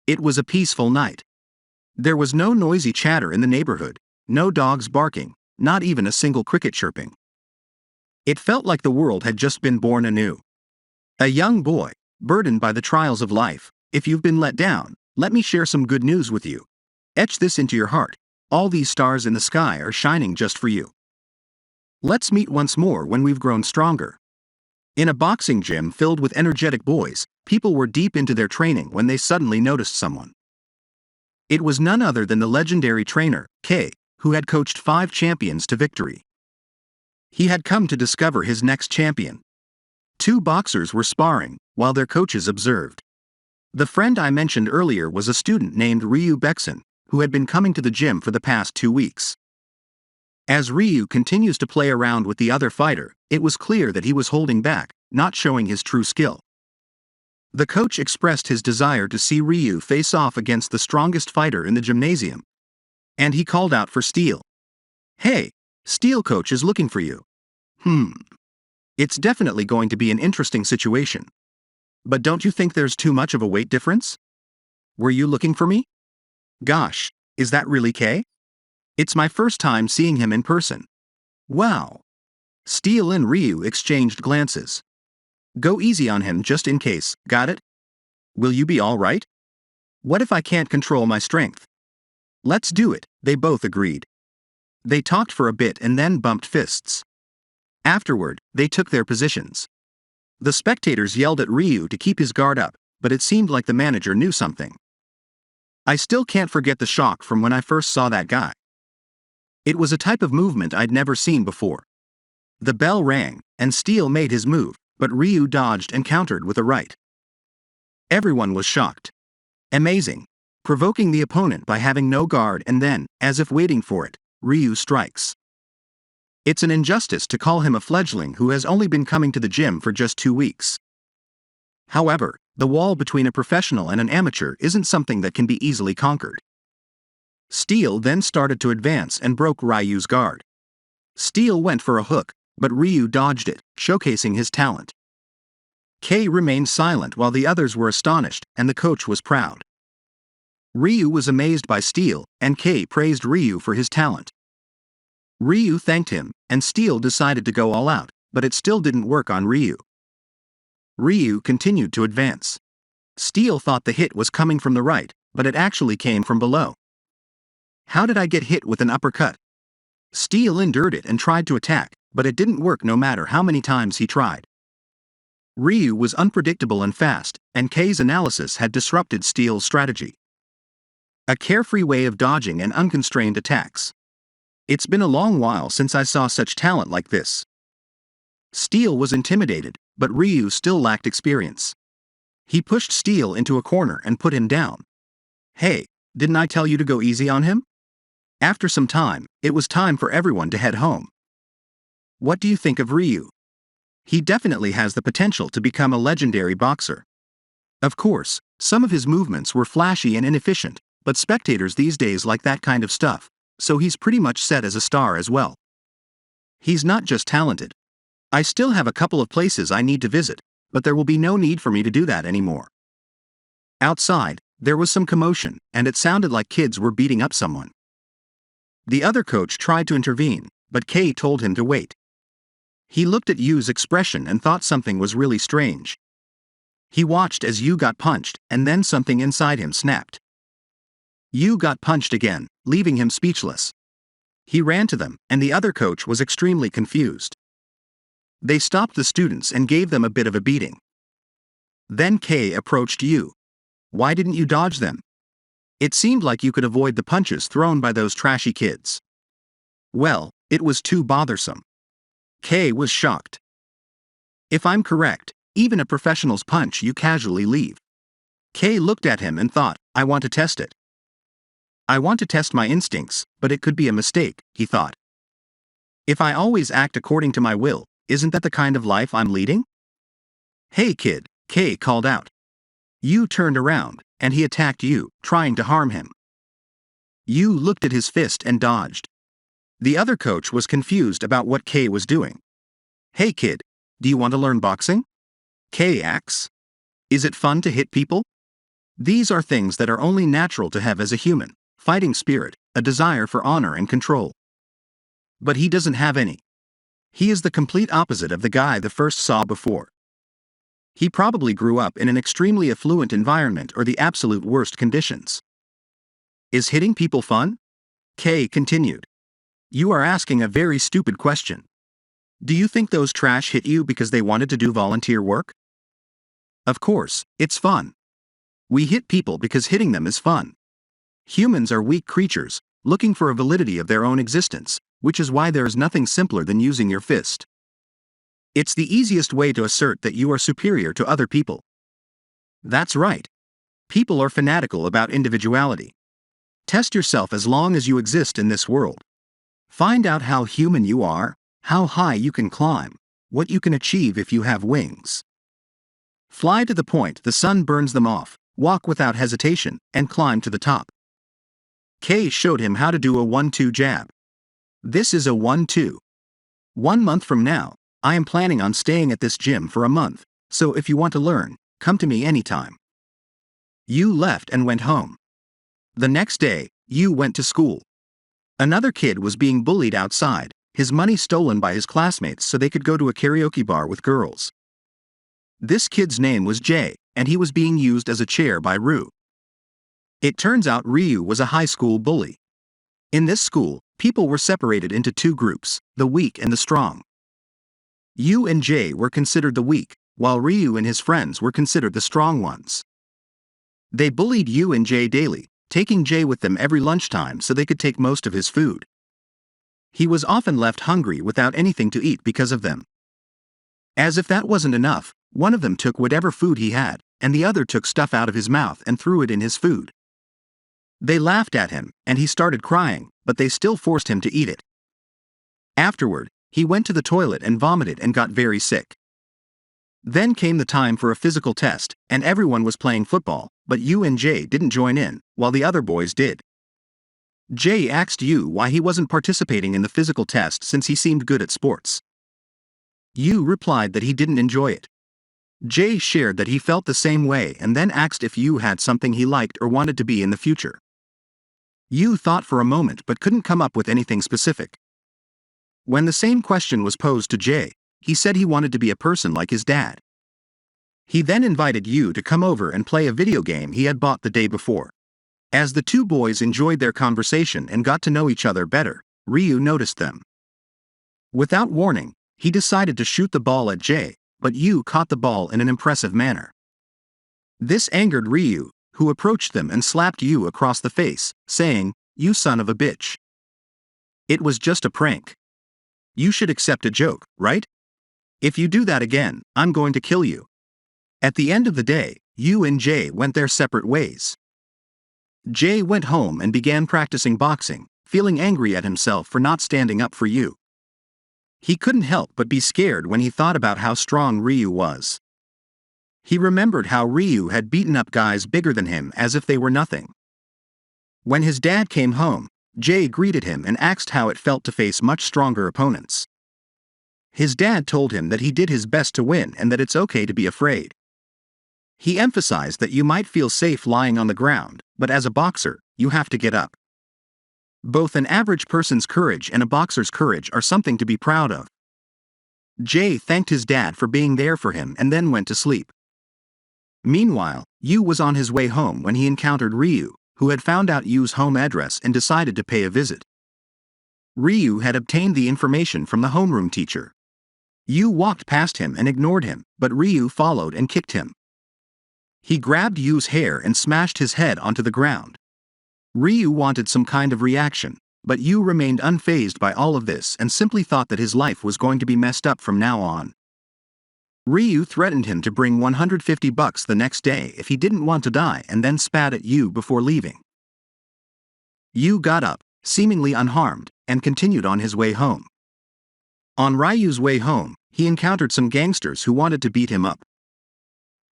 It was a peaceful night. There was no noisy chatter in the neighborhood, no dogs barking, not even a single cricket chirping. It felt like the world had just been born anew. A young boy, burdened by the trials of life. If you've been let down, let me share some good news with you. Etch this into your heart. All these stars in the sky are shining just for you. Let's meet once more when we've grown stronger. In a boxing gym filled with energetic boys, people were deep into their training when they suddenly noticed someone. It was none other than the legendary trainer, K, who had coached 5 champions to victory. He had come to discover his next champion. 2 boxers were sparring, while their coaches observed. The friend I mentioned earlier was a student named Ryu Bexon, who had been coming to the gym for the past 2 weeks. As Ryu continues to play around with the other fighter, it was clear that he was holding back, not showing his true skill. The coach expressed his desire to see Ryu face off against the strongest fighter in the gymnasium. And he called out for Steel. "Hey, Steel coach is looking for you." It's definitely going to be an interesting situation. But don't you think there's too much of a weight difference? Were you looking for me? Gosh, is that really Kay? It's my first time seeing him in person. Wow. Steel and Ryu exchanged glances. Go easy on him just in case, got it? Will you be all right? What if I can't control my strength? Let's do it, they both agreed. They talked for a bit and then bumped fists. Afterward, they took their positions. The spectators yelled at Ryu to keep his guard up, but it seemed like the manager knew something. I still can't forget the shock from when I first saw that guy. It was a type of movement I'd never seen before. The bell rang, and Steel made his move, but Ryu dodged and countered with a right. Everyone was shocked. Amazing. Provoking the opponent by having no guard and then, as if waiting for it, Ryu strikes. It's an injustice to call him a fledgling who has only been coming to the gym for just 2 weeks. However, the wall between a professional and an amateur isn't something that can be easily conquered. Steel then started to advance and broke Ryu's guard. Steel went for a hook, but Ryu dodged it, showcasing his talent. Kei remained silent while the others were astonished, and the coach was proud. Ryu was amazed by Steel, and Kei praised Ryu for his talent. Ryu thanked him, and Steel decided to go all out, but it still didn't work on Ryu. Ryu continued to advance. Steel thought the hit was coming from the right, but it actually came from below. How did I get hit with an uppercut? Steel endured it and tried to attack, but it didn't work no matter how many times he tried. Ryu was unpredictable and fast, and Kei's analysis had disrupted Steel's strategy. A carefree way of dodging and unconstrained attacks. It's been a long while since I saw such talent like this. Steel was intimidated, but Ryu still lacked experience. He pushed Steel into a corner and put him down. Hey, didn't I tell you to go easy on him? After some time, it was time for everyone to head home. What do you think of Ryu? He definitely has the potential to become a legendary boxer. Of course, some of his movements were flashy and inefficient, but spectators these days like that kind of stuff, so he's pretty much set as a star as well. He's not just talented. I still have a couple of places I need to visit, but there will be no need for me to do that anymore. Outside, there was some commotion, and it sounded like kids were beating up someone. The other coach tried to intervene, but Kei told him to wait. He looked at Yu's expression and thought something was really strange. He watched as Yu got punched, and then something inside him snapped. Yu got punched again, leaving him speechless. He ran to them, and the other coach was extremely confused. They stopped the students and gave them a bit of a beating. Then Kei approached Yu. Why didn't you dodge them? It seemed like you could avoid the punches thrown by those trashy kids. Well, it was too bothersome. Kei was shocked. If I'm correct, even a professional's punch you casually leave. Kei looked at him and thought, I want to test it. I want to test my instincts, but it could be a mistake, he thought. If I always act according to my will, isn't that the kind of life I'm leading? Hey kid, Kei called out. Yu turned around, and he attacked Yu, trying to harm him. Yu looked at his fist and dodged. The other coach was confused about what Kei was doing. Hey kid, do you want to learn boxing? Kei asks. Is it fun to hit people? These are things that are only natural to have as a human: fighting spirit, a desire for honor and control. But he doesn't have any. He is the complete opposite of the guy the first saw before. He probably grew up in an extremely affluent environment or the absolute worst conditions. Is hitting people fun? Kay continued. You are asking a very stupid question. Do you think those trash hit you because they wanted to do volunteer work? Of course, it's fun. We hit people because hitting them is fun. Humans are weak creatures, looking for a validity of their own existence, which is why there is nothing simpler than using your fist. It's the easiest way to assert that you are superior to other people. That's right. People are fanatical about individuality. Test yourself as long as you exist in this world. Find out how human you are, how high you can climb, what you can achieve if you have wings. Fly to the point the sun burns them off, walk without hesitation, and climb to the top. Kay showed him how to do a 1-2 jab. This is a 1-2. 1 month from now, I am planning on staying at this gym for a month, so if you want to learn, come to me anytime. You left and went home. The next day, you went to school. Another kid was being bullied outside, his money stolen by his classmates so they could go to a karaoke bar with girls. This kid's name was Jay, and he was being used as a chair by Ryu. It turns out Ryu was a high school bully. In this school, people were separated into 2 groups, the weak and the strong. You and Jay were considered the weak, while Ryu and his friends were considered the strong ones. They bullied you and Jay daily, taking Jay with them every lunchtime so they could take most of his food. He was often left hungry without anything to eat because of them. As if that wasn't enough, one of them took whatever food he had, and the other took stuff out of his mouth and threw it in his food. They laughed at him, and he started crying, but they still forced him to eat it. Afterward, he went to the toilet and vomited and got very sick. Then came the time for a physical test, and everyone was playing football, but you and Jay didn't join in, while the other boys did. Jay asked you why he wasn't participating in the physical test since he seemed good at sports. You replied that he didn't enjoy it. Jay shared that he felt the same way and then asked if you had something he liked or wanted to be in the future. You thought for a moment but couldn't come up with anything specific. When the same question was posed to Jay, he said he wanted to be a person like his dad. He then invited you to come over and play a video game he had bought the day before. As the 2 boys enjoyed their conversation and got to know each other better, Ryu noticed them. Without warning, he decided to shoot the ball at Jay, but you caught the ball in an impressive manner. This angered Ryu, who approached them and slapped you across the face, saying, "You son of a bitch. It was just a prank. You should accept a joke, right? If you do that again, I'm going to kill you." At the end of the day, you and Jay went their separate ways. Jay went home and began practicing boxing, feeling angry at himself for not standing up for you. He couldn't help but be scared when he thought about how strong Ryu was. He remembered how Ryu had beaten up guys bigger than him as if they were nothing. When his dad came home, Jay greeted him and asked how it felt to face much stronger opponents. His dad told him that he did his best to win and that it's okay to be afraid. He emphasized that you might feel safe lying on the ground, but as a boxer, you have to get up. Both an average person's courage and a boxer's courage are something to be proud of. Jay thanked his dad for being there for him and then went to sleep. Meanwhile, Yu was on his way home when he encountered Ryu, who had found out Yu's home address and decided to pay a visit. Ryu had obtained the information from the homeroom teacher. Yu walked past him and ignored him, but Ryu followed and kicked him. He grabbed Yu's hair and smashed his head onto the ground. Ryu wanted some kind of reaction, but Yu remained unfazed by all of this and simply thought that his life was going to be messed up from now on. Ryu threatened him to bring $150 the next day if he didn't want to die and then spat at Yu before leaving. Yu got up, seemingly unharmed, and continued on his way home. On Ryu's way home, he encountered some gangsters who wanted to beat him up.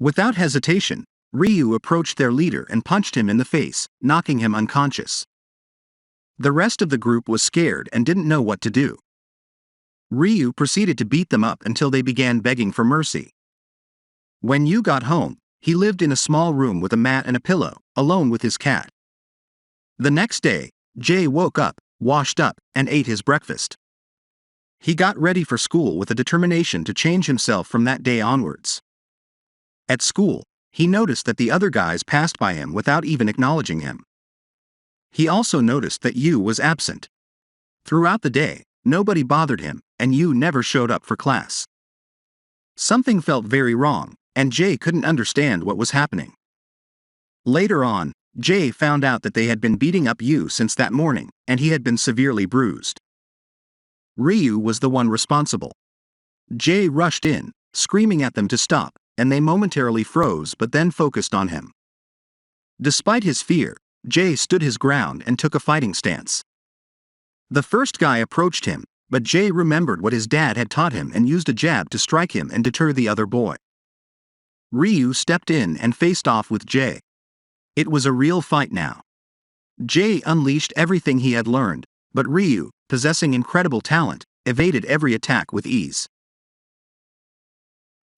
Without hesitation, Ryu approached their leader and punched him in the face, knocking him unconscious. The rest of the group was scared and didn't know what to do. Ryu proceeded to beat them up until they began begging for mercy. When Yu got home, He lived in a small room with a mat and a pillow, alone with his cat. The next day, Jay woke up, washed up, and ate his breakfast. He got ready for school with a determination to change himself from that day onwards. At school, he noticed that the other guys passed by him without even acknowledging him. He also noticed that Yu was absent. Throughout the day, nobody bothered him, and Yu never showed up for class. Something felt very wrong, and Jay couldn't understand what was happening. Later on, Jay found out that they had been beating up Yu since that morning, and he had been severely bruised. Ryu was the one responsible. Jay rushed in, screaming at them to stop, and they momentarily froze but then focused on him. Despite his fear, Jay stood his ground and took a fighting stance. The first guy approached him, but Jay remembered what his dad had taught him and used a jab to strike him and deter the other boy. Ryu stepped in and faced off with Jay. It was a real fight now. Jay unleashed everything he had learned, but Ryu, possessing incredible talent, evaded every attack with ease.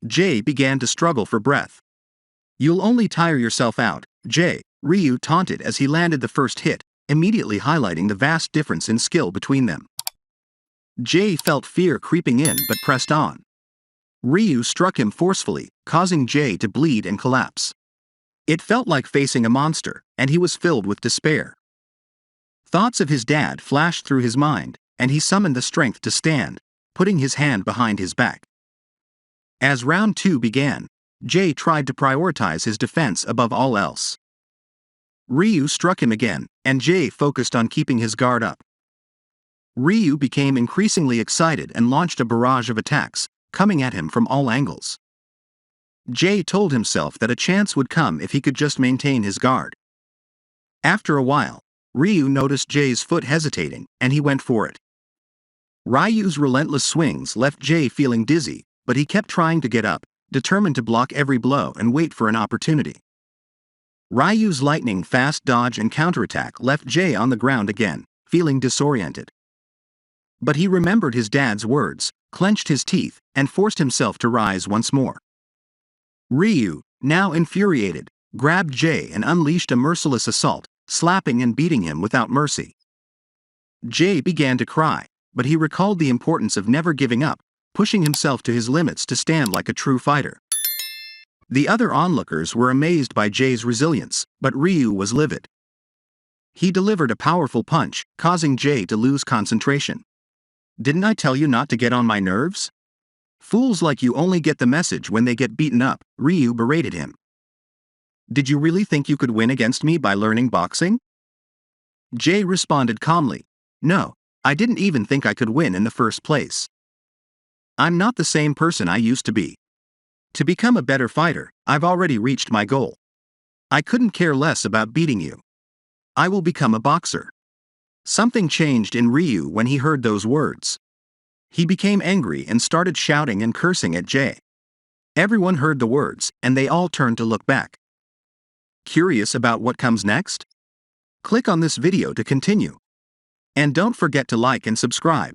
Jay began to struggle for breath. "You'll only tire yourself out, Jay," Ryu taunted as he landed the first hit, immediately highlighting the vast difference in skill between them. Jay felt fear creeping in but pressed on. Ryu struck him forcefully, causing Jay to bleed and collapse. It felt like facing a monster, and he was filled with despair. Thoughts of his dad flashed through his mind, and he summoned the strength to stand, putting his hand behind his back. As round 2 began, Jay tried to prioritize his defense above all else. Ryu struck him again, and Jay focused on keeping his guard up. Ryu became increasingly excited and launched a barrage of attacks, coming at him from all angles. Jay told himself that a chance would come if he could just maintain his guard. After a while, Ryu noticed Jay's foot hesitating, and he went for it. Ryu's relentless swings left Jay feeling dizzy, but he kept trying to get up, determined to block every blow and wait for an opportunity. Ryu's lightning-fast dodge and counterattack left Jay on the ground again, feeling disoriented. But he remembered his dad's words, clenched his teeth, and forced himself to rise once more. Ryu, now infuriated, grabbed Jay and unleashed a merciless assault, slapping and beating him without mercy. Jay began to cry, but he recalled the importance of never giving up, pushing himself to his limits to stand like a true fighter. The other onlookers were amazed by Jay's resilience, but Ryu was livid. He delivered a powerful punch, causing Jay to lose concentration. "Didn't I tell you not to get on my nerves? Fools like you only get the message when they get beaten up," Ryu berated him. "Did you really think you could win against me by learning boxing?" Jay responded calmly, "No, I didn't even think I could win in the first place. I'm not the same person I used to be. To become a better fighter, I've already reached my goal. I couldn't care less about beating you. I will become a boxer." Something changed in Ryu when he heard those words. He became angry and started shouting and cursing at Jay. Everyone heard the words, and they all turned to look back. Curious about what comes next? Click on this video to continue. And don't forget to like and subscribe.